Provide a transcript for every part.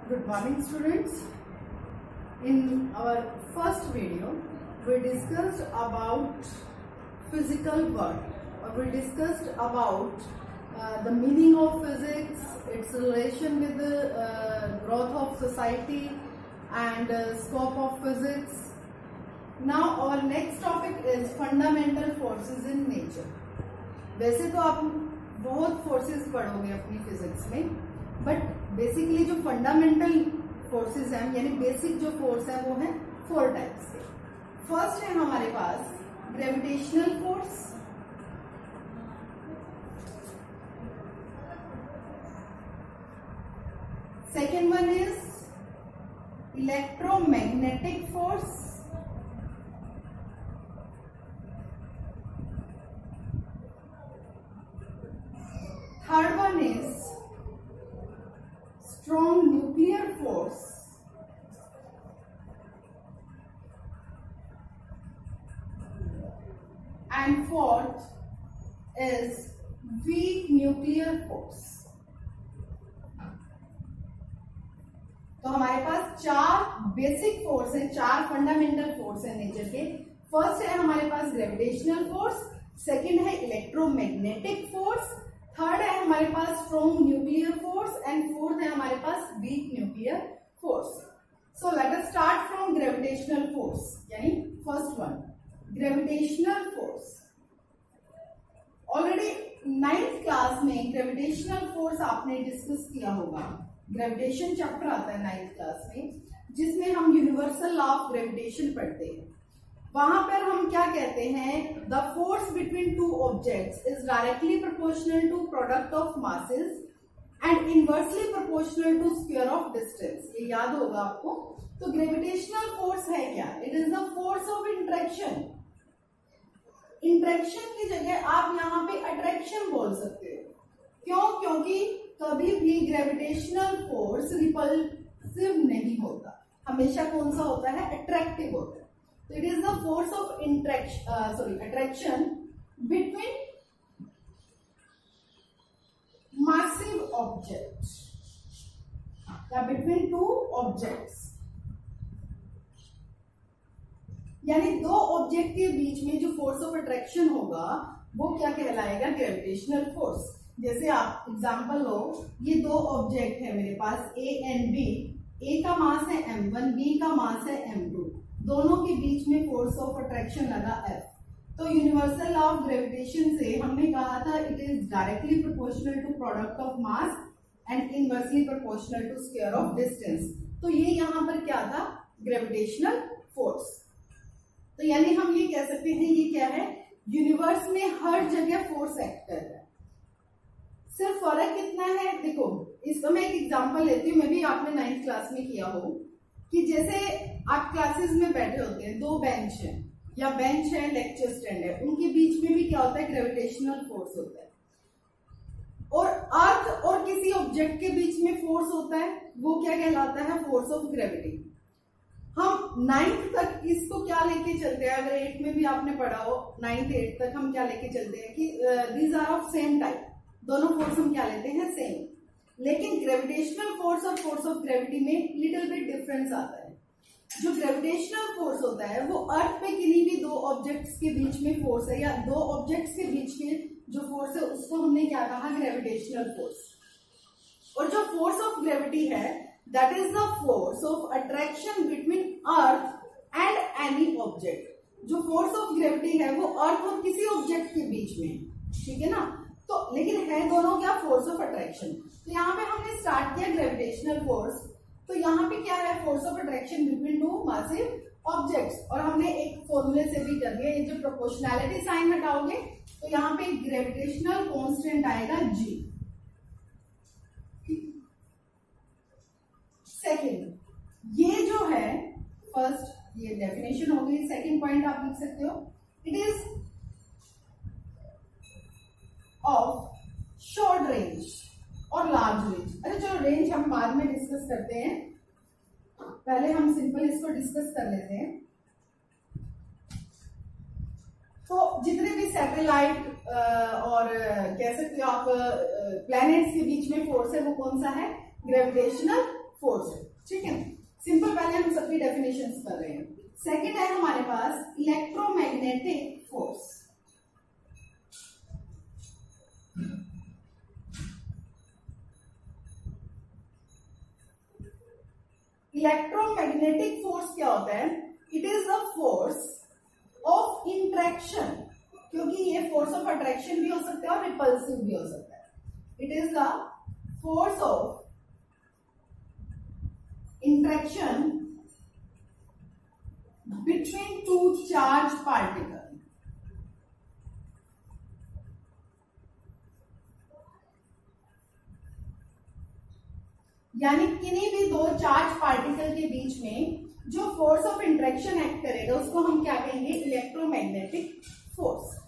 Good morning, students. In our first video, we discussed about physical world, or we discussed about the meaning of physics, its relation with the growth of society and scope of physics. Now our next topic is fundamental forces in nature. वैसे तो आप बहुत forces पढ़ोगे अपनी physics में, but basically जो fundamental forces हैं यानी बेसिक जो फोर्स है वो है 4 टाइप्स के। फर्स्ट है हमारे पास gravitational force, second one is electromagnetic force, third one is strong nuclear force, and fourth is weak nuclear force. तो हमारे पास 4 बेसिक फोर्स है, 4 फंडामेंटल फोर्स है नेचर के। फर्स्ट है हमारे पास ग्रेविटेशनल फोर्स, सेकंड है इलेक्ट्रोमैग्नेटिक फोर्स, थर्ड है हमारे पास strong nuclear force and fourth है हमारे पास weak nuclear force. So let us start from gravitational force, यानी first one gravitational force. Already 9th class में ग्रेविटेशनल फोर्स आपने डिस्कस किया होगा। ग्रेविटेशन चैप्टर आता है 9th क्लास में, जिसमें हम यूनिवर्सल लॉ ऑफ ग्रेविटेशन पढ़ते हैं। वहां पर हम क्या कहते हैं, the force between two objects is directly proportional to product of masses and inversely proportional to square of distance. ये याद होगा आपको। तो ग्रेविटेशनल फोर्स है क्या? It is the force of interaction. Interaction की जगह आप यहाँ पे अट्रैक्शन बोल सकते हो। क्यों? क्योंकि कभी भी ग्रेविटेशनल फोर्स रिपल्सिव नहीं होता, हमेशा कौन सा होता है? अट्रैक्टिव होता है। So it is the force of attraction between massive objects या between two objects, यानी 2 ऑब्जेक्ट के बीच में जो फोर्स ऑफ अट्रैक्शन होगा वो क्या कहलाएगा? Gravitational force. जैसे आप एग्जांपल लो, ये 2 ऑब्जेक्ट है मेरे पास A एंड B, A का मास है m1, B का मास है m2, दोनों के बीच में फोर्स ऑफ अट्रैक्शन लगा F। तो यूनिवर्सल लॉ ऑफ ग्रेविटेशन से हमने कहा था it is directly proportional to product of mass and inversely proportional to square of distance. तो ये यहाँ पर क्या था? Gravitational force. तो यानी हम ये कह सकते हैं ये क्या है? यूनिवर्स में हर जगह फोर्स एक्ट कर रहा है। सिर्फ फर्क कितना है, देखो इसका मैं एक एग्जांपल लेती हूँ, मैं भी आपने 9th क्लास में किया हो कि जैसे आप क्लासेस में बैठे होते हैं, 2 बेंच है या बेंच है, लेक्चर स्टैंड है, उनके बीच में भी क्या होता है? ग्रेविटेशनल फोर्स होता है। और अर्थ और किसी ऑब्जेक्ट के बीच में फोर्स होता है, वो क्या कहलाता है? Force of gravity. हम 9th तक इसको क्या लेके चलते हैं? अगर 8th में भी आपने पढ़ा हो, 9th 8th तक हम क्या लेके चलते हैं कि these are of same type, दोनों फोर्स हम क्या लेते हैं? सेम। लेकिन ग्रेविटेशनल फोर्स और फोर्स ऑफ ग्रेविटी में लिटिल बिट डिफरेंस आता है। जो ग्रेविटेशनल फोर्स होता है वो अर्थ पे किन्हीं भी 2 ऑब्जेक्ट्स के बीच में फोर्स है, या 2 ऑब्जेक्ट्स के बीच के जो फोर्स है उसको हमने क्या कहा? Gravitational force. और जो फोर्स ऑफ ग्रेविटी है that is the force of attraction between earth and any object. जो फोर्स ऑफ ग्रेविटी है वो अर्थ और किसी ऑब्जेक्ट के बीच में, ठीक है ना? तो लेकिन है दोनों क्या? Force of attraction. तो यहाँ पे हमने स्टार्ट किया ग्रेविटेशनल फोर्स, तो यहाँ पे क्या है? Force of attraction between 2 massive objects. और हमने एक फॉर्मूले से भी कर दिया, ये जो प्रोपोर्शनैलिटी साइन हटाओगे तो यहाँ पे ग्रेविटेशनल कांस्टेंट आएगा G। सेकेंड, ये जो है फर्स्ट ये डेफिनेशन हो गई। सेकेंड पॉइंट आप लिख सकते हो, it is of short range और लार्ज रेंज। अरे चलो रेंज हम बाद में डिस्कस करते हैं, पहले हम सिंपल इसको डिस्कस कर लेते हैं। तो जितने भी सैटेलाइट और कह सकते हो आप प्लैनेट्स के बीच में फोर्स है वो कौन सा है? ग्रेविटेशनल फोर्स है। ठीक है, सिंपल पहले हम सबकी डेफिनेशंस कर रहे हैं। सेकंड है हमारे पास इलेक्ट्रोमैग्नेटिक फोर्स। इलेक्ट्रोमैग्नेटिक फोर्स क्या होता है? It is a force of interaction, क्योंकि ये फोर्स ऑफ अट्रैक्शन भी हो सकता है और रिपल्सिव भी हो सकता है। It is the force of interaction between two charge particle. यानी किन्हीं भी दो चार्ज पार्टिकल के बीच में जो फोर्स ऑफ इंट्रैक्शन एक्ट करेगा उसको हम क्या कहेंगे? Electromagnetic force.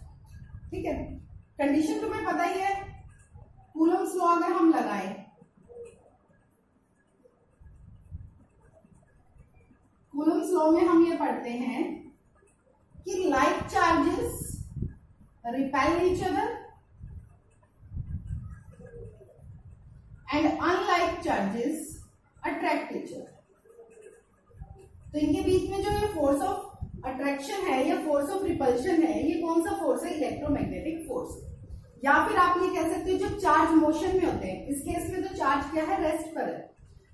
ठीक है, कंडीशन तुम्हें पता ही है। कूलम्स लॉ अगर हम लगाएं, कूलम्स लॉ में हम ये पढ़ते हैं कि like charges repel each other and unlike charges attract each other. तो इनके बीच में जो ये फोर्स ऑफ अट्रैक्शन है या फोर्स ऑफ रिपल्शन है, ये कौन सा फोर्स है? Electromagnetic force. या फिर आप ये कह सकते हो जो चार्ज मोशन में होते हैं, इस केस में तो चार्ज क्या है? रेस्ट पर है।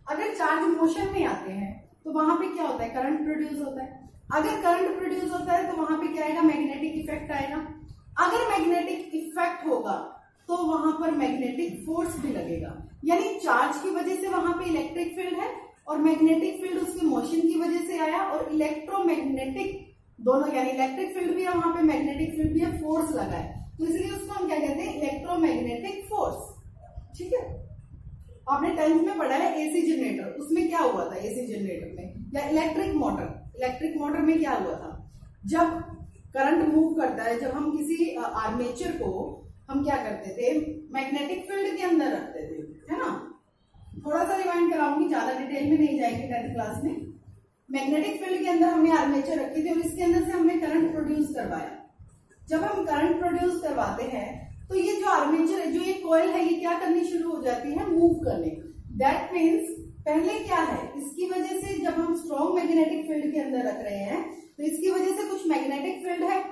अगर चार्ज मोशन में आते हैं तो वहां पे क्या होता है? करंट प्रोड्यूस होता है। अगर करंट प्रोड्यूस होता है तो वहां पे क्या आएगा? मैग्नेटिक इफेक्ट आएगा। अगर मैग्नेटिक इफेक्ट होगा तो वहां पर मैग्नेटिक फोर्स भी लगेगा। यानी चार्ज की वजह से वहां पे इलेक्ट्रिक फील्ड है और मैग्नेटिक फील्ड उसके मोशन की वजह से आया, और इलेक्ट्रोमैग्नेटिक दोनों, यानी इलेक्ट्रिक फील्ड भी है वहां पे, मैग्नेटिक फील्ड भी है, फोर्स लगा है, तो इसलिए उसको हम क्या कहते हैं? Electromagnetic force. ठीक है, आपने 10th में पढ़ा है एसी जनरेटर, उसमें क्या हुआ था? एसी जनरेटर में या इलेक्ट्रिक मोटर में क्या हुआ था? जब करंट मूव करता है, जब हम किसी आर्मेचर को हम क्या करते थे? मैग्नेटिक फील्ड के अंदर रखते थे, है ना। थोड़ा सा रिवाइंड कराऊंगी, ज्यादा डिटेल में नहीं जाएंगे 10th क्लास में। मैग्नेटिक फील्ड के अंदर हमने आर्मेचर रखी थी और इसके अंदर से हमने करंट प्रोड्यूस करवाया। जब हम करंट प्रोड्यूस करवाते हैं तो ये जो आर्मेचर है, जो ये कॉइल है, ये क्या करनी शुरू हो जाती है? मूव करने। दैट मीन्स पहले क्या है? इसकी वजह से जब हम स्ट्रॉन्ग मैग्नेटिक फील्ड के अंदर रख रहे हैं तो इसकी वजह से कुछ मैग्नेटिक फील्ड है।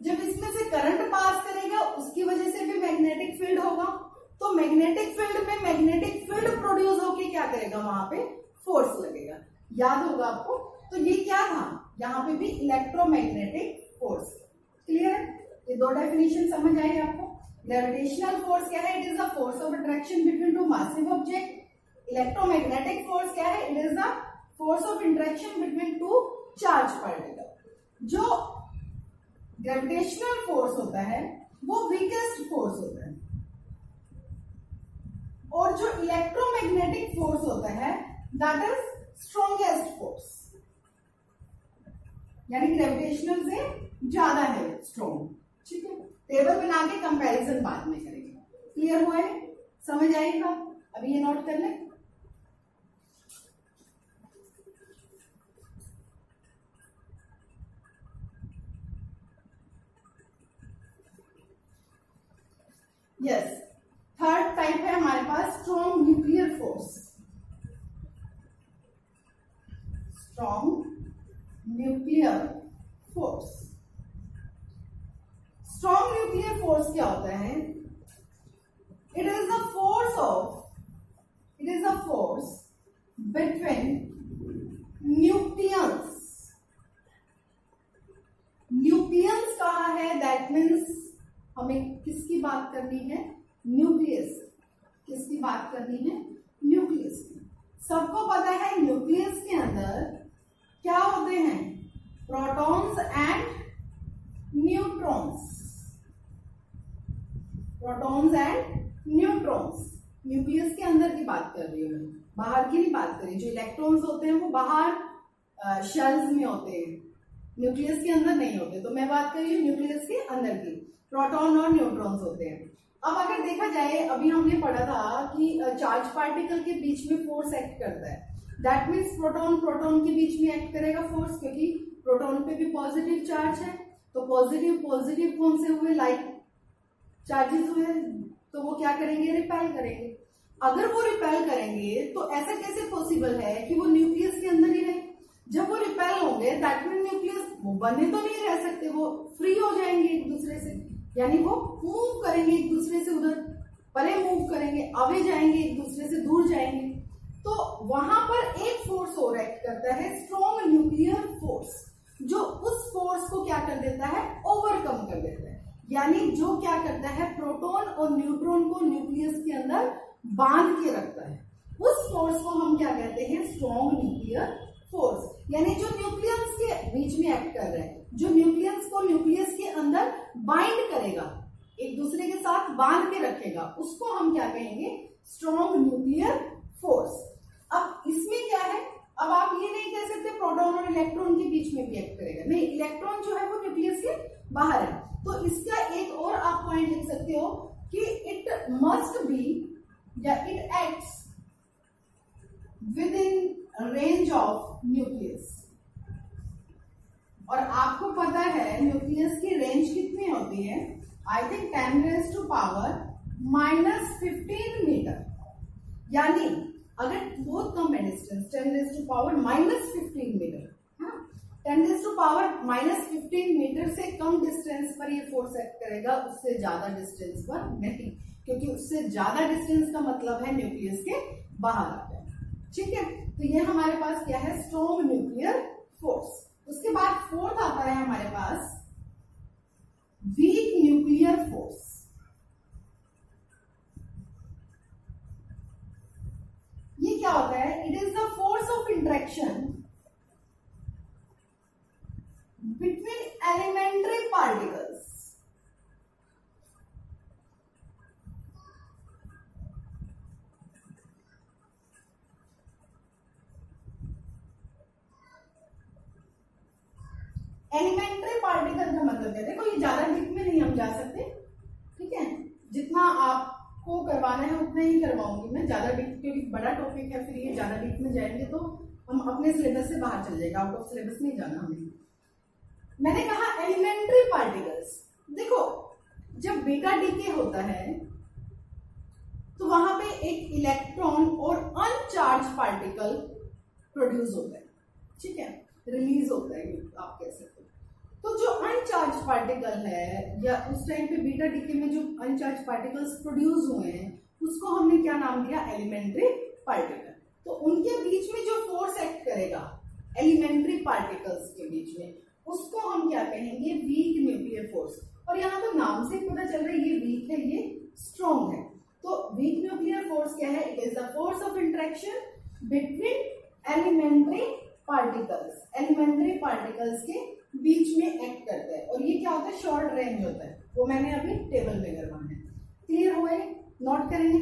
जब इसमें से करंट पास करेगा उसकी वजह से भी मैग्नेटिक फील्ड होगा, तो मैग्नेटिक फील्ड में मैग्नेटिक फील्ड प्रोड्यूस होके क्या करेगा? वहां पे फोर्स लगेगा। याद होगा आपको। तो ये क्या था? यहाँ पे भी इलेक्ट्रोमैग्नेटिक फोर्स। क्लियर? ये दो डेफिनेशन समझ आएगी आपको। ग्रेविटेशनल फोर्स क्या है? It is the force of attraction between two massive object. Electromagnetic force क्या है? It is the force of interaction between two charge particle. जो ग्रेविटेशनल फोर्स होता है वो वीकेस्ट फोर्स होता है, और जो इलेक्ट्रोमैग्नेटिक फोर्स होता है दैट इज स्ट्रॉन्गेस्ट फोर्स, यानी ग्रेविटेशनल से ज्यादा है स्ट्रॉन्ग। ठीक है, टेबल बना के कंपैरिजन बाद में करेंगे। क्लियर हुआ है? समझ आएगा? अभी ये नोट कर लें। यस, थर्ड टाइप है हमारे पास strong nuclear force. Strong nuclear force. Strong nuclear force क्या होता है? It is the force between nucleons. Nucleons कहा है? दैट मीन्स हमें किसकी बात करनी है? न्यूक्लियस। किसकी बात करनी है? न्यूक्लियस की। सबको पता है न्यूक्लियस के अंदर क्या होते हैं? Protons and neutrons. Protons and neutrons. Nucleus के अंदर की बात कर रही हूं मैं, बाहर की नहीं बात कर रही। जो इलेक्ट्रॉन्स होते हैं वो बाहर शेल्स में होते हैं, न्यूक्लियस के अंदर नहीं होते। तो मैं बात कर रही हूँ न्यूक्लियस के अंदर की। प्रोटॉन और न्यूट्रॉन्स होते हैं। अब अगर देखा जाए, अभी हमने पढ़ा था कि चार्ज पार्टिकल के बीच में फोर्स एक्ट करता है। दैट मीन्स प्रोटॉन के बीच में एक्ट करेगा फोर्स, क्योंकि प्रोटॉन पे भी पॉजिटिव चार्ज है। तो पॉजिटिव कौन से हुए? लाइक चार्जेस हुए, तो वो क्या करेंगे? रिपेल करेंगे। अगर वो रिपेल करेंगे तो ऐसा कैसे पॉसिबल है कि वो न्यूक्लियस के अंदर ही रहे? जब वो रिपेल होंगे दैट मीन न्यूक्लियस वो बने तो नहीं रह सकते, वो फ्री हो जाएंगे एक दूसरे से, यानी वो मूव करेंगे एक दूसरे से, उधर परे मूव करेंगे, अवे जाएंगे, एक दूसरे से दूर जाएंगे। तो वहां पर एक फोर्स और एक्ट करता है, स्ट्रॉन्ग न्यूक्लियर फोर्स, जो उस फोर्स को क्या कर देता है, ओवरकम कर देता है। यानी जो क्या करता है, प्रोटॉन और न्यूट्रॉन को न्यूक्लियस के अंदर बांध के रखता है। उस फोर्स को हम क्या कहते हैं, स्ट्रॉन्ग न्यूक्लियर फोर्स। यानी जो न्यूक्लियस के बीच में एक्ट कर रहा है, जो न्यूक्लियस को न्यूक्लियस के अंदर बाइंड करेगा, एक दूसरे के साथ बांध के रखेगा, उसको हम क्या कहेंगे, स्ट्रॉन्ग न्यूक्लियर फोर्स। अब इसमें क्या है, अब आप ये नहीं कह सकते प्रोटॉन और इलेक्ट्रॉन के बीच में भी एक्ट करेगा, नहीं, इलेक्ट्रॉन जो है वो न्यूक्लियस के बाहर है। तो इसका एक और आप पॉइंट लिख सकते हो कि इट मस्ट बी या it acts with in range of nucleus. और आपको पता है न्यूक्लियस की रेंज कितनी होती है, आई थिंक 10⁻⁻15 मीटर। यानी अगर बहुत कम है डिस्टेंस, 10⁻⁻15 मीटर, 10⁻⁻15 मीटर से कम डिस्टेंस पर ये फोर्स एक्ट करेगा, उससे ज्यादा डिस्टेंस पर नहीं, क्योंकि उससे ज्यादा डिस्टेंस का मतलब है न्यूक्लियस के बाहर आ जाए। ठीक है, तो ये हमारे पास क्या है, स्ट्रॉन्ग न्यूक्लियर फोर्स। उसके बाद फोर्थ आता है हमारे पास वीक न्यूक्लियर फोर्स। ये क्या होता है, it is the force of interaction between elementary particles. Elementary particle का मतलब है, देखो ये ज्यादा डीप में नहीं हम जा सकते, ठीक है, जितना आपको करवाना है उतना ही करवाऊंगी मैं, ज्यादा डीप, क्योंकि बड़ा टॉपिक है, फिर ये ज्यादा डीप में जाएंगे तो हम अपने सिलेबस से बाहर चल जाएगा, आउट ऑफ सिलेबस नहीं जाना हमें। मैंने कहा एलिमेंट्री पार्टिकल्स, देखो जब बीटा डीके होता है तो वहां पे एक इलेक्ट्रॉन और अनचार्ज पार्टिकल प्रोड्यूस होता है, ठीक है, रिलीज होता है, आप कह सकते हो। तो जो अनचार्ज पार्टिकल है, या उस टाइम पे बीटा डीके में जो अनचार्ज पार्टिकल्स प्रोड्यूस हुए हैं, उसको हमने क्या नाम दिया, एलिमेंट्री पार्टिकल। तो उनके बीच में जो फोर्स एक्ट करेगा एलिमेंट्री पार्टिकल्स के बीच में, उसको हम क्या कहेंगे, वीक न्यूक्लियर फोर्स। और यहाँ तो नाम से पता चल रहा है ये वीक है, ये स्ट्रॉन्ग है। तो वीक न्यूक्लियर फोर्स क्या है, it is the force of interaction between elementary particles, elementary particles के बीच में एक्ट करता है। और ये क्या होता है, शॉर्ट रेंज होता है, वो मैंने अभी टेबल में करवाना है। क्लियर हुआ, नोट करेंगे।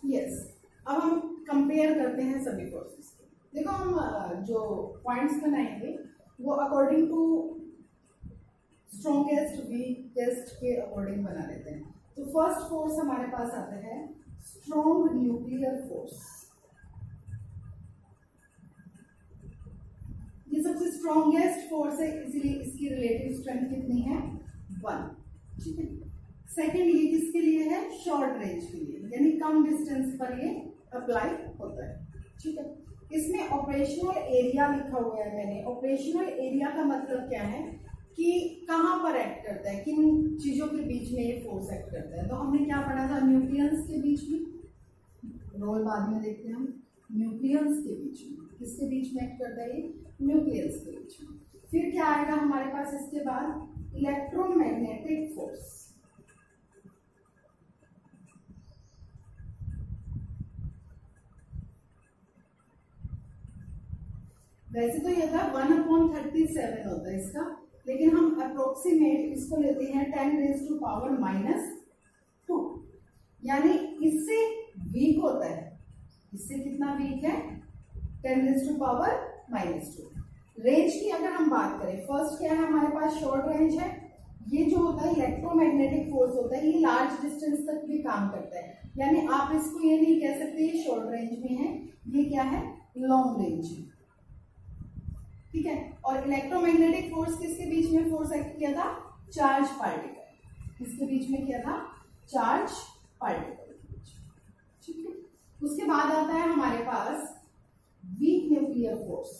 यस, अब हम कंपेयर करते हैं सभी फोर्सेस को। देखो हम जो पॉइंट्स बनाएंगे वो अकॉर्डिंग टू स्ट्रॉन्गेस्ट वीकेस्ट के अकॉर्डिंग बना लेते हैं। तो फर्स्ट फोर्स हमारे पास आता है स्ट्रॉन्ग न्यूक्लियर फोर्स। ये सबसे स्ट्रॉन्गेस्ट फोर्स है, इसीलिए इसकी रिलेटिव स्ट्रेंथ कितनी है, 1, ठीक है। सेकेंड ये किसके लिए है, शॉर्ट रेंज के लिए, यानी कम डिस्टेंस पर ये अप्लाई होता है, ठीक है। इसमें ऑपरेशनल एरिया लिखा हुआ है मैंने। ऑपरेशनल एरिया का मतलब क्या है कि कहां पर एक्ट करता है, किन चीजों के बीच में ये फोर्स एक्ट करता है। तो हमने क्या पढ़ा था, न्यूक्लियस के बीच में, रोल बाद में देखते हैं हम, न्यूक्लियस के बीच में, किसके बीच में एक्ट करता है, न्यूक्लियस के बीच में। फिर क्या आएगा हमारे पास इसके बाद, इलेक्ट्रोमैग्नेटिक फोर्स। वैसे तो ये था 1/37 होता है इसका, लेकिन हम अप्रोक्सीमेट इसको लेते हैं 10⁻⁻², यानी इससे वीक होता है। इससे कितना वीक है, 10⁻⁻²। रेंज की अगर हम बात करें, फर्स्ट क्या है हमारे पास, शॉर्ट रेंज है। ये जो होता है इलेक्ट्रोमैग्नेटिक फोर्स होता है, ये लार्ज डिस्टेंस तक भी काम करता है, यानी आप इसको ये नहीं कह सकते ये शॉर्ट रेंज में है, ये क्या है, लॉन्ग रेंज है। ठीक है। और इलेक्ट्रोमैग्नेटिक फोर्स किसके बीच में फोर्स एक्ट किया था? चार्ज पार्टिकल, किसके बीच में किया था? चार्ज पार्टिकल के बीच में, ठीक है। उसके बाद आता है हमारे पास वीक न्यूक्लियर फोर्स।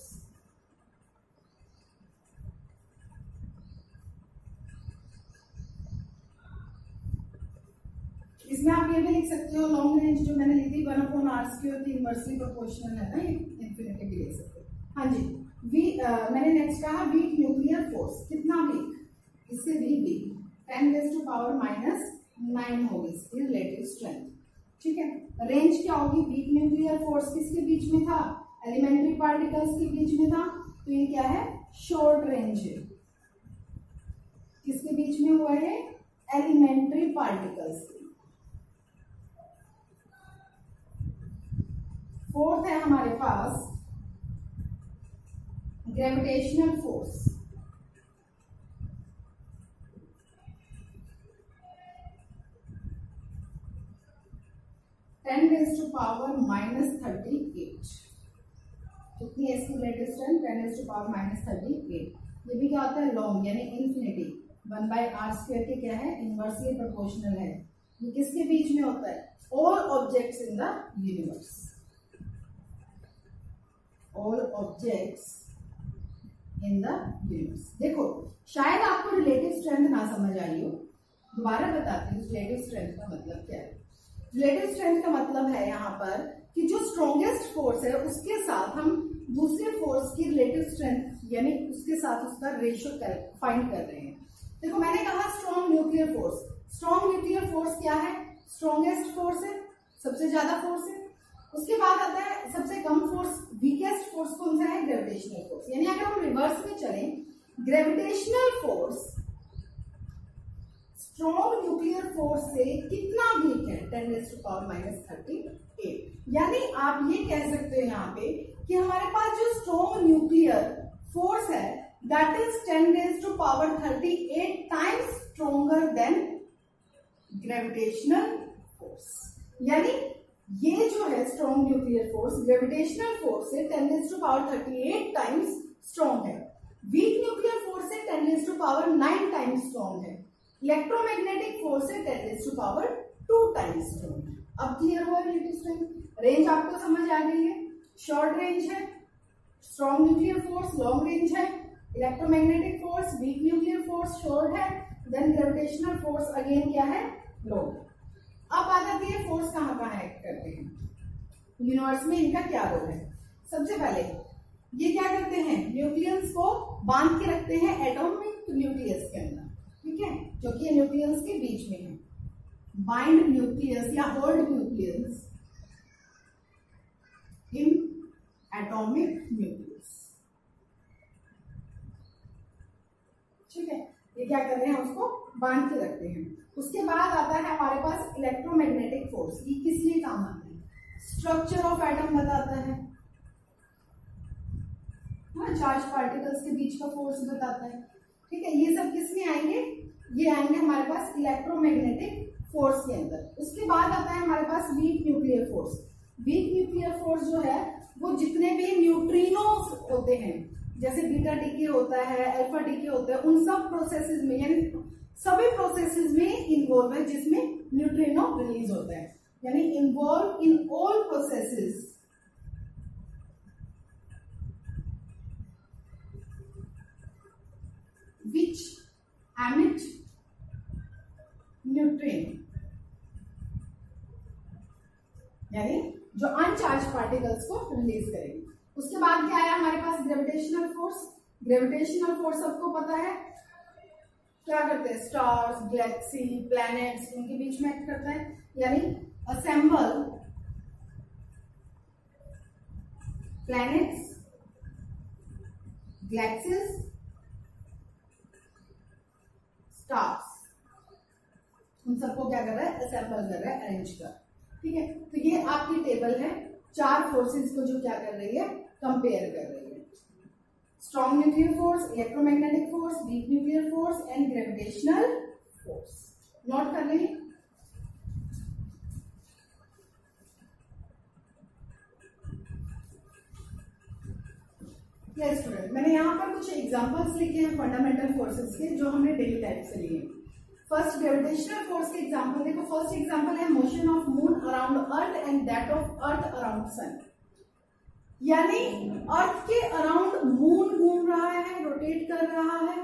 इसमें आप ये भी लिख सकते हो लॉन्ग रेंज जो मैंने ली थी 1/r² की इनवर्सली प्रोपोर्शनल है ना, ये इन्फिनिटी भी ले सकते हो। हाँ जी, मैंने नेक्स्ट कहा वीक न्यूक्लियर फोर्स, कितना वीक? इससे भी वीक, 10⁻⁻⁹ होगी इसकी रिलेटिव स्ट्रेंथ, ठीक है। रेंज क्या होगी? वीक न्यूक्लियर फोर्स किसके बीच में था? एलिमेंट्री पार्टिकल्स के बीच में था, तो ये क्या है? शॉर्ट रेंज है। किसके बीच में हुआ है? एलिमेंट्री पार्टिकल्स के। फोर्थ है हमारे पास ग्रेविटेशनल फोर्स। (10⁻⁻38) कितनी है इसकी रिलेटिव स्ट्रेंथ? 10⁻⁻38। ये भी क्या होता है? लॉन्ग, यानी इन्फिनिटी 1/r² के क्या है? इनवर्सली प्रोपोर्शनल है। ये किसके बीच में होता है? All objects in the universe, all objects in the universe. देखो शायद आपको रिलेटिव स्ट्रेंथ ना समझ आई हो, दोबारा बताती हूँ रिलेटिव स्ट्रेंथ का मतलब क्या है। रिलेटिव स्ट्रेंथ का मतलब है यहाँ पर कि जो स्ट्रॉन्गेस्ट फोर्स है उसके साथ हम दूसरे फोर्स की रिलेटिव स्ट्रेंथ यानी उसके साथ उसका रेशियो फाइंड कर रहे हैं। देखो मैंने कहा strong nuclear force, strong nuclear force क्या है? स्ट्रॉन्गेस्ट फोर्स है, सबसे ज्यादा फोर्स है। उसके बाद आता है सबसे कम फोर्स, वीकेस्ट फोर्स कौन सा है? Gravitational force. यानी अगर हम रिवर्स में चलें, gravitational force strong nuclear force से कितना वीक है? 10⁻⁻38। यानी आप ये कह सकते हो यहाँ पे कि हमारे पास जो स्ट्रॉन्ग न्यूक्लियर फोर्स है that is 10⁻38 times stronger than gravitational force. यानी ये जो है strong nuclear force gravitational force से 10⁻38 टाइम्स स्ट्रॉन्ग है। वीक न्यूक्लियर फोर्स से 10⁻9 टाइम्स स्ट्रॉन्ग है। इलेक्ट्रोमैग्नेटिक फोर्स से 10⁻2 टाइम्स स्ट्रॉन्ग है। अब क्लियर हुआ रिलेटिव स्ट्रेंथ? रेंज आपको समझ आ गई है। शॉर्ट रेंज है strong nuclear force, long range है electromagnetic force, weak nuclear force short है, देन ग्रेविटेशनल फोर्स अगेन क्या है? लॉन्ग। अब आ जाती है फोर्स कहाँ कहाँ एक्ट करते हैं यूनिवर्स में, इनका क्या रोल है? सबसे पहले ये क्या करते हैं? न्यूक्लियस को बांध के रखते हैं एटॉमिक न्यूक्लियस के अंदर, ठीक है, जो कि न्यूक्लियस के बीच में है। बाइंड न्यूक्लियस या hold nucleus in atomic nucleus, ठीक है। ये क्या कर रहे हैं? उसको बांध के रखते हैं। उसके बाद आता है हमारे पास इलेक्ट्रोमैग्नेटिक फोर्स। ये किस लिए काम आता है? स्ट्रक्चर ऑफ एटम बताता है, चार्ज पार्टिकल्स के बीच का फोर्स बताता है, ठीक है। ये सब किस में आएंगे? ये आएंगे हमारे पास इलेक्ट्रोमैग्नेटिक फोर्स के अंदर। उसके बाद आता है हमारे पास weak nuclear force. Weak nuclear force जो है वो जितने भी न्यूट्रिनोस होते हैं, जैसे बीटा डीके होता है, अल्फा डीके होता है, उन सब प्रोसेसेस में यानी सभी प्रोसेसेस में इन्वॉल्व है जिसमें न्यूट्रिनो रिलीज होता है, यानी involve in all processes which emit neutrino, यानी जो अनचार्ज पार्टिकल्स को रिलीज करेंगे। उसके बाद क्या आया हमारे पास? Gravitational force. ग्रेविटेशनल फोर्स सबको पता है क्या करते हैं? स्टार्स, गैलेक्सी, प्लैनेट्स, उनके बीच में एक्ट करता है, यानी असेंबल प्लैनेट्स, गैलेक्सीज, स्टार्स, उन सबको क्या कर रहा है? असेंबल कर रहा है, अरेंज कर, ठीक है। तो ये आपकी टेबल है, चार फोर्सेस को जो क्या कर रही है? कंपेयर कर रही है। Strong nuclear force, electromagnetic force, weak nuclear force and gravitational force. Note कर लें। यस स्टूडेंट, मैंने यहाँ पर कुछ एग्जांपल्स लिखे हैं फंडामेंटल फोर्सेस के जो हमने डेली लाइफ से लिए। फर्स्ट ग्रेविटेशनल फोर्स के एग्जांपल देखो। फर्स्ट एग्जांपल है motion of moon around earth and that of earth around sun. यानी अर्थ के अराउंड मून घूम रहा है, रोटेट कर रहा है।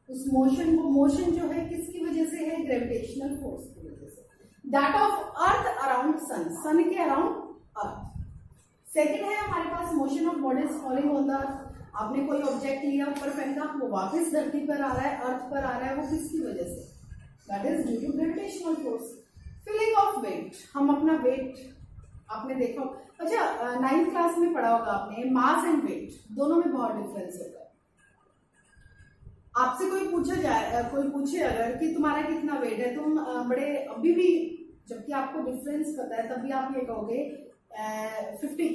उस मोशन जो है किसकी वजह से है? ग्रेविटेशनल फोर्स की वजह से। That of earth around sun, sun के अराउंड अर्थ। सेकेंड है हमारे पास motion of bodies falling on the earth. आपने कोई ऑब्जेक्ट लिया, ऊपर फेंका, वो वापस धरती पर आ रहा है, अर्थ पर आ रहा है, वो किसकी वजह से? That is due to gravitational force. Feeling of weight, हम अपना वेट आपने देखा। अच्छा, 9th क्लास में पढ़ा होगा आपने, मास एंड वेट दोनों में बहुत डिफरेंस होता है। आपसे कोई पूछे अगर कि तुम्हारा कितना वेट है, तुम बड़े अभी भी, जबकि आपको डिफरेंस पता है, तभी आप ये कहोगे 50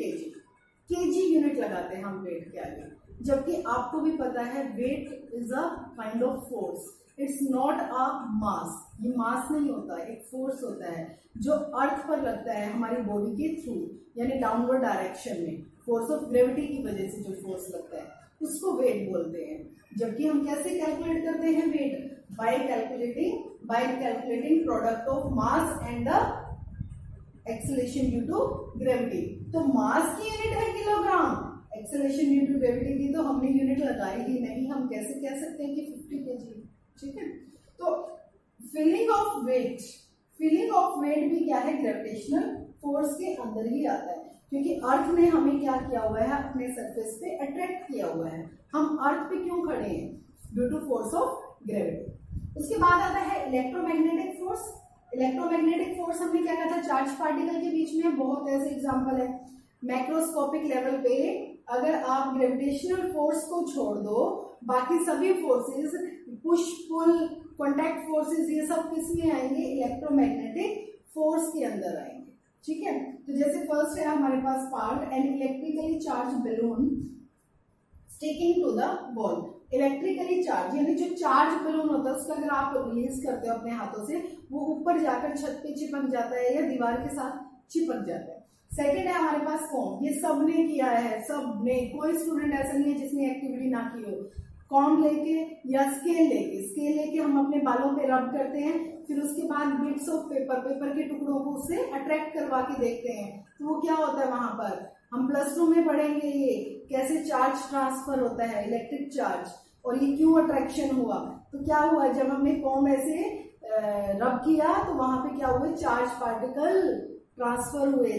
केजी यूनिट लगाते हैं हम वेट के आगे। जबकि आपको भी पता है weight is a kind of force, it's not a mass. ये मास नहीं होता, एक फोर्स होता है जो अर्थ पर लगता है हमारी बॉडी के थ्रू, यानी डाउनवर्ड डायरेक्शन में। फोर्स ऑफ ग्रेविटी की वजह से जो फोर्स लगता है उसको वेट बोलते हैं। जबकि हम कैसे कैलकुलेट करते हैं weight? By calculating product of mass and the acceleration due to gravity. तो मास की यूनिट है kilogram, acceleration due to gravity की तो हमने यूनिट लगाई ही नहीं। हम कैसे कह सकते हैं कि 50 केजी? ठीक है, तो फीलिंग ऑफ वेट भी क्या है? ग्रेविटेशनल फोर्स के अंदर ही आता है, क्योंकि अर्थ ने हमें क्या किया हुआ है? अपने सरफेस पे अट्रैक्ट किया हुआ है। हम अर्थ पे क्यों खड़े हैं? Due to force of gravity. उसके बाद आता है इलेक्ट्रोमैग्नेटिक फोर्स। इलेक्ट्रोमैग्नेटिक फोर्स हमने क्या कहा था? चार्ज पार्टिकल के बीच में। बहुत ऐसे एग्जांपल है। मैक्रोस्कोपिक लेवल पे अगर आप ग्रेविटेशनल फोर्स को छोड़ दो, बाकी सभी forces, push pull, contact forces, ये सब किस में आएंगे? इलेक्ट्रोमैग्नेटिक फोर्स के अंदर आएंगे। ठीक है, तो जैसे फर्स्ट है हमारे पास part, an electrically charge balloon sticking to the wall. Electrically charge यानी जो चार्ज बैलून होता है उसका अगर आप रिलीज करते हो अपने हाथों से, वो ऊपर जाकर छत पे चिपक जाता है या दीवार के साथ चिपक जाता है। सेकेंड है हमारे पास कॉम्ब। ये सबने किया है, सबने, कोई स्टूडेंट ऐसा नहीं है जिसने एक्टिविटी ना की हो। कॉम्ब लेके या स्केल लेके हम अपने बालों पे रब करते हैं, फिर उसके बाद बिट्स ऑफ पेपर के टुकड़ों को उससे अट्रैक्ट करवा के देखते हैं, तो वो क्या होता है वहां पर? हम +2 में पढ़ेंगे ये कैसे चार्ज ट्रांसफर होता है, इलेक्ट्रिक चार्ज, और ये क्यों अट्रैक्शन हुआ। तो क्या हुआ, जब हमने कॉम्ब ऐसे रब किया तो वहां पे क्या हुए? चार्ज पार्टिकल ट्रांसफर हुए,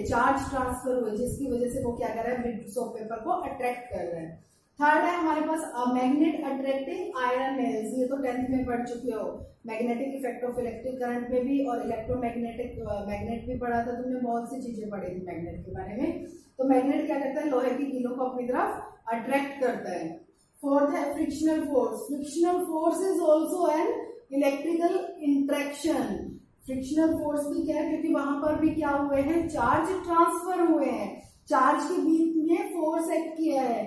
जिसकी वजह से वो क्या कर रहा है? बिट्स ऑफ पेपर को अट्रैक्ट कर रहे हैं। थर्ड है हमारे पास मैग्नेट अट्रैक्टिंग आयरन नेल्स। ये तो 10th में पढ़ चुके हो। Magnetic effect of electric current में भी, और इलेक्ट्रोमैग्नेटिक मैग्नेट भी पढ़ा था तुमने, बहुत सी चीजें पढ़ी थी मैग्नेट के बारे में। तो मैग्नेट क्या करता है? लोहे की कीलों को अपनी तरफ अट्रैक्ट करता है। फोर्थ है frictional force. Frictional force is also an electrical interaction. Frictional force भी क्या है? क्योंकि वहां पर भी क्या हुए हैं? चार्ज ट्रांसफर हुए हैं, चार्ज के बीच में फोर्स एक्ट किया है।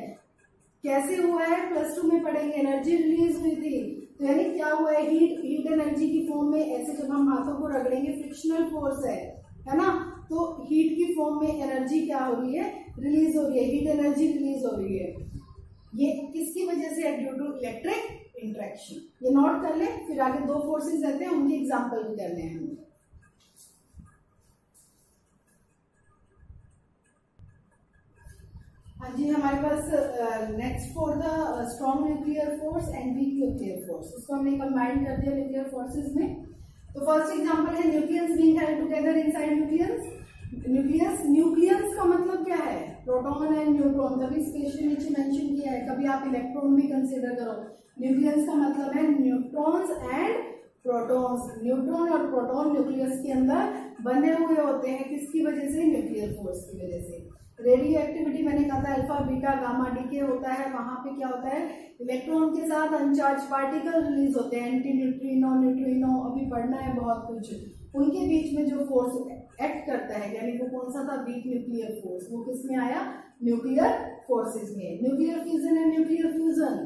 कैसे हुआ है? +2 में पढ़ेंगे। एनर्जी रिलीज हुई थी, तो यानी क्या हुआ है? हीट एनर्जी की फॉर्म में, ऐसे जब हम हाथों को रगड़ेंगे फ्रिक्शनल फोर्स है ना, तो हीट की फॉर्म में एनर्जी क्या हो रही है? रिलीज हो रही है, हीट एनर्जी रिलीज हो रही है। ये किसकी वजह से? Due to electric interaction. ये नोट कर ले, फिर आगे 2 फोर्सेस रहते हैं, उनके एग्जाम्पल भी करने हैं। हाँ जी, हमारे पास next for the strong nuclear force and weak nuclear force, इसको हमने कंबाइन कर दिया न्यूक्लियर फोर्सेस में। तो फर्स्ट एग्जांपल है nucleus being held together inside nucleus. Nucleus का मतलब क्या है? प्रोटॉन एंड न्यूट्रॉन, तभी स्पेशली नीचे मेंशन किया है। कभी आप इलेक्ट्रॉन भी कंसीडर करो। न्यूक्लियस का मतलब है न्यूट्रॉन्स एंड प्रोटॉन्स। न्यूट्रॉन और प्रोटॉन न्यूक्लियस के अंदर बने हुए होते हैं, किसकी वजह से? न्यूक्लियर फोर्स की वजह से। रेडियो एक्टिविटी मैंने कहा था अल्फा बीटा गामा डीके होता है, वहां पे क्या होता है? इलेक्ट्रॉन के साथ अनचार्ज पार्टिकल रिलीज होते हैं, एंटी न्यूट्रिनो, न्यूट्रिनो, अभी पढ़ना है बहुत कुछ। उनके बीच में जो फोर्स एक्ट करता है, यानी वो कौन सा था? Week nuclear force. वो किसमें आया? न्यूक्लियर फोर्सेस में। Nuclear fusion and nuclear fusion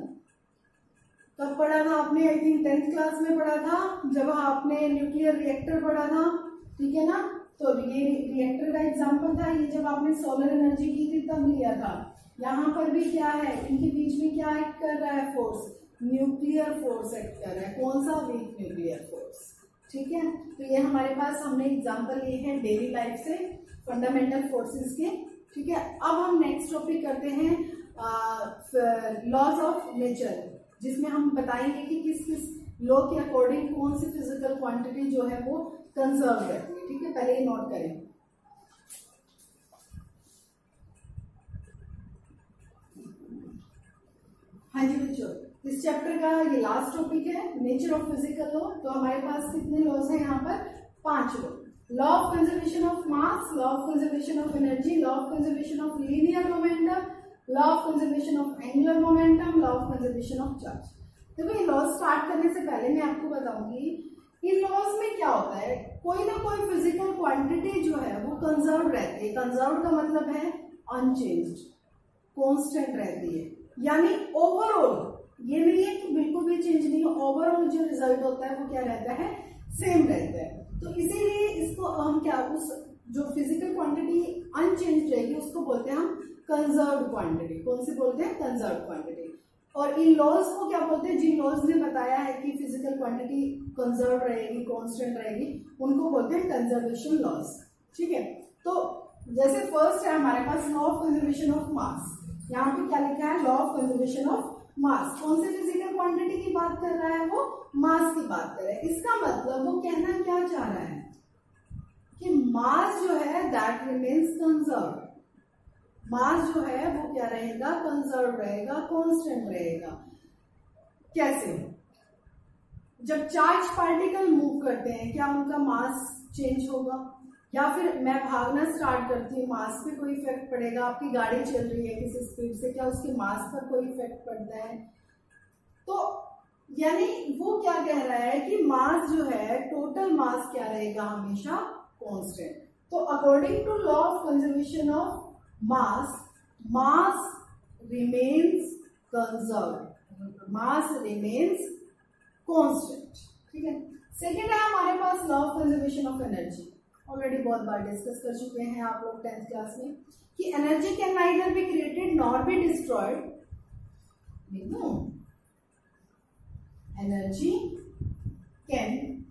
कब पढ़ा था आपने? आई थिंक 10th क्लास में पढ़ा था, जब आपने न्यूक्लियर रिएक्टर पढ़ा था, ठीक है ना। तो ये रिएक्टर का एग्जांपल था, ये जब आपने सोलर एनर्जी की थी तब लिया था। यहाँ पर भी क्या है, इनके बीच में क्या एक्ट कर रहा है फोर्स, न्यूक्लियर फोर्स एक्ट कर रहा है। कौन सा, वीक न्यूक्लियर फोर्स। ठीक है, तो ये हमारे पास हमने एग्जांपल लिए हैं डेली लाइफ से फंडामेंटल फोर्सेस के। ठीक है, अब हम नेक्स्ट टॉपिक करते हैं लॉज ऑफ नेचर, जिसमें हम बताएंगे कि किस किस लॉ के अकॉर्डिंग कौन सी फिजिकल क्वांटिटी जो है वो कंजर्व रहती है। ठीक है, पहले ये नोट करें। हाँ जी बच्चों, इस चैप्टर का ये लास्ट टॉपिक है, नेचर ऑफ फिजिकल लॉ। तो हमारे पास कितने लॉज हैं यहाँ पर, 5 law. Law of conservation of mass, law of conservation of energy, law of conservation of linear momentum, law of conservation of angular momentum, law of conservation of charge. देखो ये laws start करने से पहले मैं आपको बताऊंगी इन लॉज में क्या होता है, कोई ना कोई फिजिकल क्वांटिटी जो है वो कंजर्व रहती है। कंजर्व का मतलब है अनचेंज्ड, कांस्टेंट रहती है, यानी ओवरऑल ये नहीं है कि बिल्कुल भी चेंज नहीं, ओवरऑल जो रिजल्ट होता है वो क्या रहता है, सेम रहता है। तो इसीलिए इसको हम क्या, उस जो फिजिकल क्वांटिटी अनचेंज रहेगी उसको बोलते हैं हम कंजर्व्ड क्वांटिटी। कौन सी बोलते हैं, कंजर्व्ड क्वांटिटी। और इन लॉज को क्या बोलते हैं, जिन लॉज ने बताया है कि फिजिकल क्वांटिटी कंजर्व रहेगी, कांस्टेंट रहेगी, उनको बोलते हैं कंजर्वेशन लॉज। ठीक है, तो जैसे फर्स्ट है हमारे पास law of conservation of mass. यहाँ पे क्या लिखा है, law of conservation of mass. कौन से फिजिकल क्वांटिटी की बात कर रहा है, वो मास की बात कर रहा है। इसका मतलब वो कहना क्या चाह रहा है कि मास जो है दैट रिमेन्स कंजर्व। मास जो है वो क्या रहेगा, कंजर्व रहेगा, कांस्टेंट रहेगा। कैसे, जब चार्ज पार्टिकल मूव करते हैं क्या उनका मास चेंज होगा, या फिर मैं भागना स्टार्ट करती हूँ मास पे कोई इफेक्ट पड़ेगा, आपकी गाड़ी चल रही है किसी स्पीड से, क्या उसके मास पर कोई इफेक्ट पड़ता है। तो यानी वो क्या कह रहा है कि मास जो है, टोटल मास क्या रहेगा, हमेशा कांस्टेंट। तो according to law of conservation of mass, mass remains conserved, mass remains constant. ठीक है, सेकेंड है हमारे पास law of conservation of energy. Already बहुत बार डिस्कस कर चुके हैं आप लोग 10th क्लास में कि energy can neither be created nor be destroyed. Energy can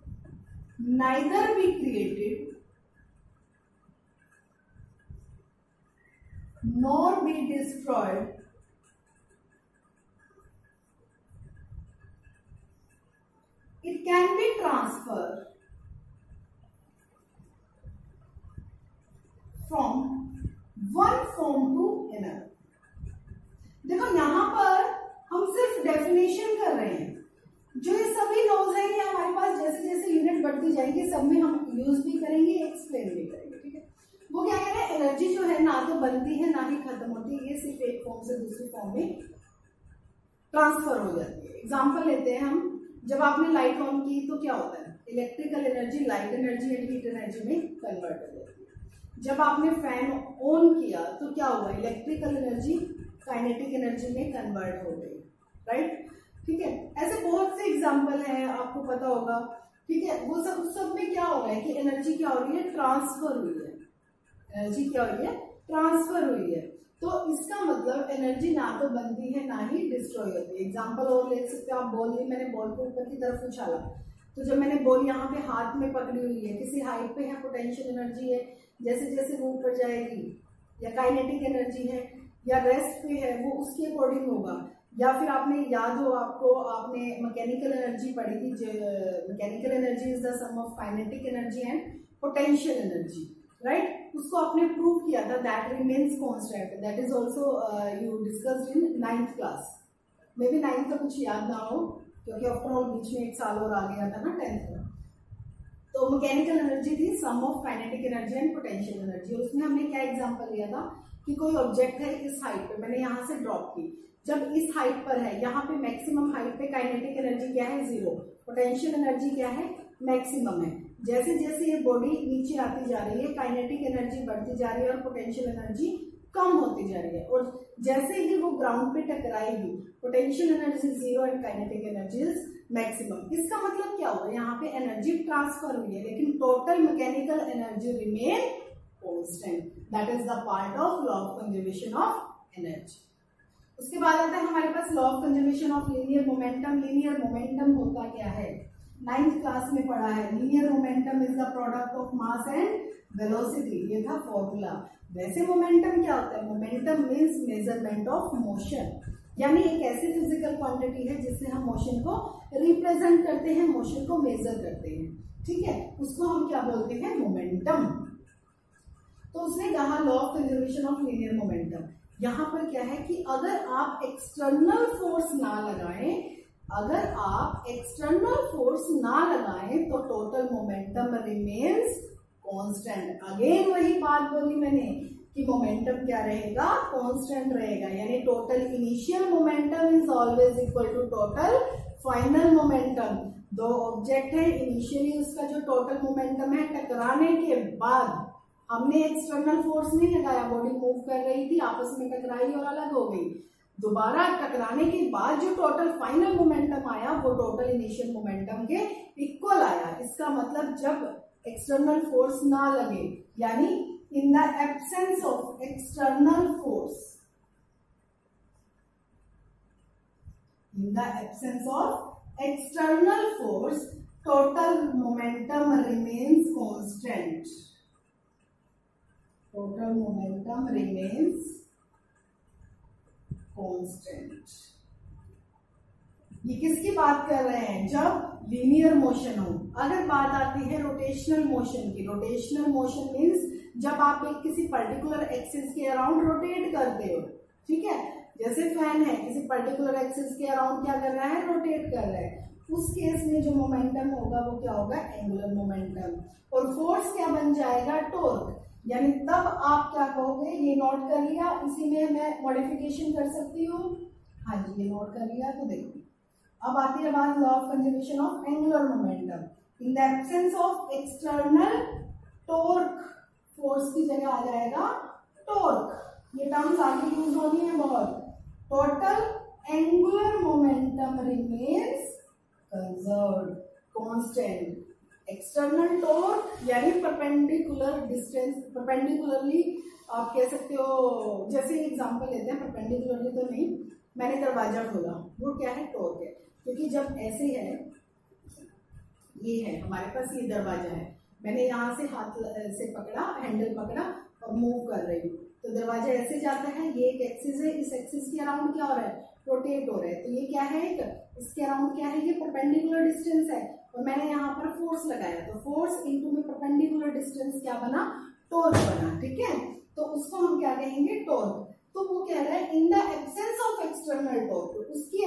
neither be created nor be destroyed it can be transferred from one form to another। देखो यहां पर हम सिर्फ डेफिनेशन कर रहे हैं, जो ये सभी लॉज हैं ये हमारे पास जैसे जैसे यूनिट बढ़ती जाएगी सब में हम यूज भी करेंगे, एक्सप्लेन भी करेंगे। ठीक है, वो क्या कह रहे हैं, एनर्जी जो है ना तो बनती है ना ही खत्म होती है, ये सिर्फ एक फॉर्म से दूसरी फॉर्म में ट्रांसफर हो जाती है। एग्जांपल लेते हैं हम, जब आपने लाइट ऑन की तो क्या होता है, electrical energy light energy and heat energy में कन्वर्ट हो जाती है। जब आपने फैन ऑन किया तो क्या हुआ, इलेक्ट्रिकल एनर्जी काइनेटिक एनर्जी में कन्वर्ट हो गई। राइट, ठीक है, ऐसे बहुत से एग्जाम्पल है, आपको पता होगा। ठीक है, वो सब में क्या हो रहा है कि एनर्जी क्या हो रही है, ट्रांसफर हुई है। एनर्जी क्या हुई है, ट्रांसफर हुई है। तो इसका मतलब एनर्जी ना तो बनती है ना ही डिस्ट्रॉय होती है। एग्जांपल और ले सकते हो आप, बॉल ली, मैंने बॉल को ऊपर की तरफ उछाला, तो जब मैंने बॉल यहाँ पे हाथ में पकड़ी हुई है, किसी हाइट पे है, पोटेंशियल एनर्जी है, जैसे जैसे वो ऊपर जाएगी, या काइनेटिक एनर्जी है, या रेस्ट पे है, वो उसके अकॉर्डिंग होगा। या फिर आपने याद हो आपको, आपने मैकेनिकल एनर्जी पढ़ी थी, mechanical energy is the sum of kinetic energy and potential energy. Right, उसको आपने प्रूव किया था, that remains constant. That is also you discussed in 9th class. Maybe 9th का कुछ याद ना हो, क्योंकि आफ्टर ऑल बीच में एक साल और आ गया था ना 10th का। तो मैकेनिकल एनर्जी थी sum of kinetic energy and potential energy. और उसमें हमने क्या एग्जांपल लिया था कि कोई ऑब्जेक्ट है इस हाइट पे, मैंने यहाँ से ड्रॉप की, जब इस हाइट पर है, यहाँ पे मैक्सिमम हाइट पे काइनेटिक एनर्जी क्या है, 0, पोटेंशियल एनर्जी क्या है, मैक्सिमम है। जैसे जैसे ये बॉडी नीचे आती जा रही है, काइनेटिक एनर्जी बढ़ती जा रही है और पोटेंशियल एनर्जी कम होती जा रही है। और जैसे ही वो ग्राउंड पे टकराएगी, potential energy 0 and kinetic energy maximum. इसका मतलब क्या हुआ, यहाँ पे एनर्जी ट्रांसफर हुई है, लेकिन total mechanical energy remain constant. That is the part of law of conservation of energy. उसके बाद आता है हमारे पास law of conservation of linear momentum. Linear momentum होता क्या है, 9th क्लास में पढ़ा है। Linear momentum is the product of mass and velocity, ये था फॉर्मूला। वैसे मोमेंटम क्या होता है, momentum means measurement of motion, यानी एक ऐसी फिजिकल क्वांटिटी है जिससे हम मोशन को रिप्रेजेंट करते हैं, मोशन को मेजर करते हैं, ठीक है, उसको हम क्या बोलते हैं, मोमेंटम। तो उसने कहा law of conservation of linear momentum. यहां पर क्या है कि अगर आप एक्सटर्नल फोर्स ना लगाएं, अगर आप एक्सटर्नल फोर्स ना लगाएं तो total momentum remains constant. Again वही बात बोली मैंने कि मोमेंटम क्या रहेगा, कांस्टेंट रहेगा, यानी total initial momentum is always equal to total final momentum. दो ऑब्जेक्ट है, इनिशियली उसका जो टोटल मोमेंटम है, टकराने के बाद हमने एक्सटर्नल फोर्स नहीं लगाया, बॉडी मूव कर रही थी, आपस में टकराई और अलग हो गई। दोबारा टकराने के बाद जो टोटल फाइनल मोमेंटम आया वो टोटल इनिशियल मोमेंटम के इक्वल आया। इसका मतलब जब एक्सटर्नल फोर्स ना लगे, यानी in the absence of external force, in the absence of external force total momentum remains constant, total momentum remains constant. ये किसकी बात कर रहे हैं, जब लीनियर मोशन हो। अगर बात आती है रोटेशनल मोशन की, रोटेशनल मोशन मीन्स जब आप एक किसी पर्टिकुलर एक्सिस के अराउंड रोटेट करते हो, ठीक है, जैसे फैन है किसी पर्टिकुलर एक्सिस के अराउंड क्या कर रहा है, रोटेट कर रहा है, उस केस में जो मोमेंटम होगा वो क्या होगा, एंगुलर मोमेंटम, और फोर्स क्या बन जाएगा, टॉर्क। यानी तब आप क्या कहोगे, ये नोट कर लिया, इसी में मैं मॉडिफिकेशन कर सकती हूँ, हाँ जी ये नोट कर लिया। तो देखो अब आती है बात law of conservation of angular momentum. In the absence of external torque, force की जगह आ जाएगा टॉर्क, ये टर्म्स आगे यूज होनी है बहुत। Total angular momentum remains conserved, constant. External torque यानी परपेंडिकुलर डिस्टेंस, परपेंडिकुलरली आप कह सकते हो, जैसे एग्जांपल लेते हैं, परपेंडिकुलरली तो नहीं, मैंने दरवाजा खोला, वो क्या है, टॉर्क है, क्योंकि जब ऐसे है, ये है हमारे पास, ये दरवाजा है, मैंने यहाँ से हाथ से पकड़ा, हैंडल पकड़ा और मूव कर रही हूँ, तो दरवाजा ऐसे जाता है, ये एक एक्सिस है, इस एक्सिस के अराउंड क्या हो रहा है, रोटेट हो रहा है, तो ये क्या है, इसके अराउंड क्या है, ये परपेंडिकुलर डिस्टेंस है, और मैंने यहाँ पर फोर्स लगाया, तो फोर्स इनटू में परपेंडिकुलर डिस्टेंस क्या बना, टॉर्क बना, ठीक है, तो उसको हम क्या कहेंगे, टॉर्क। तो वो कह रहा है in the absence of external torque, उसकी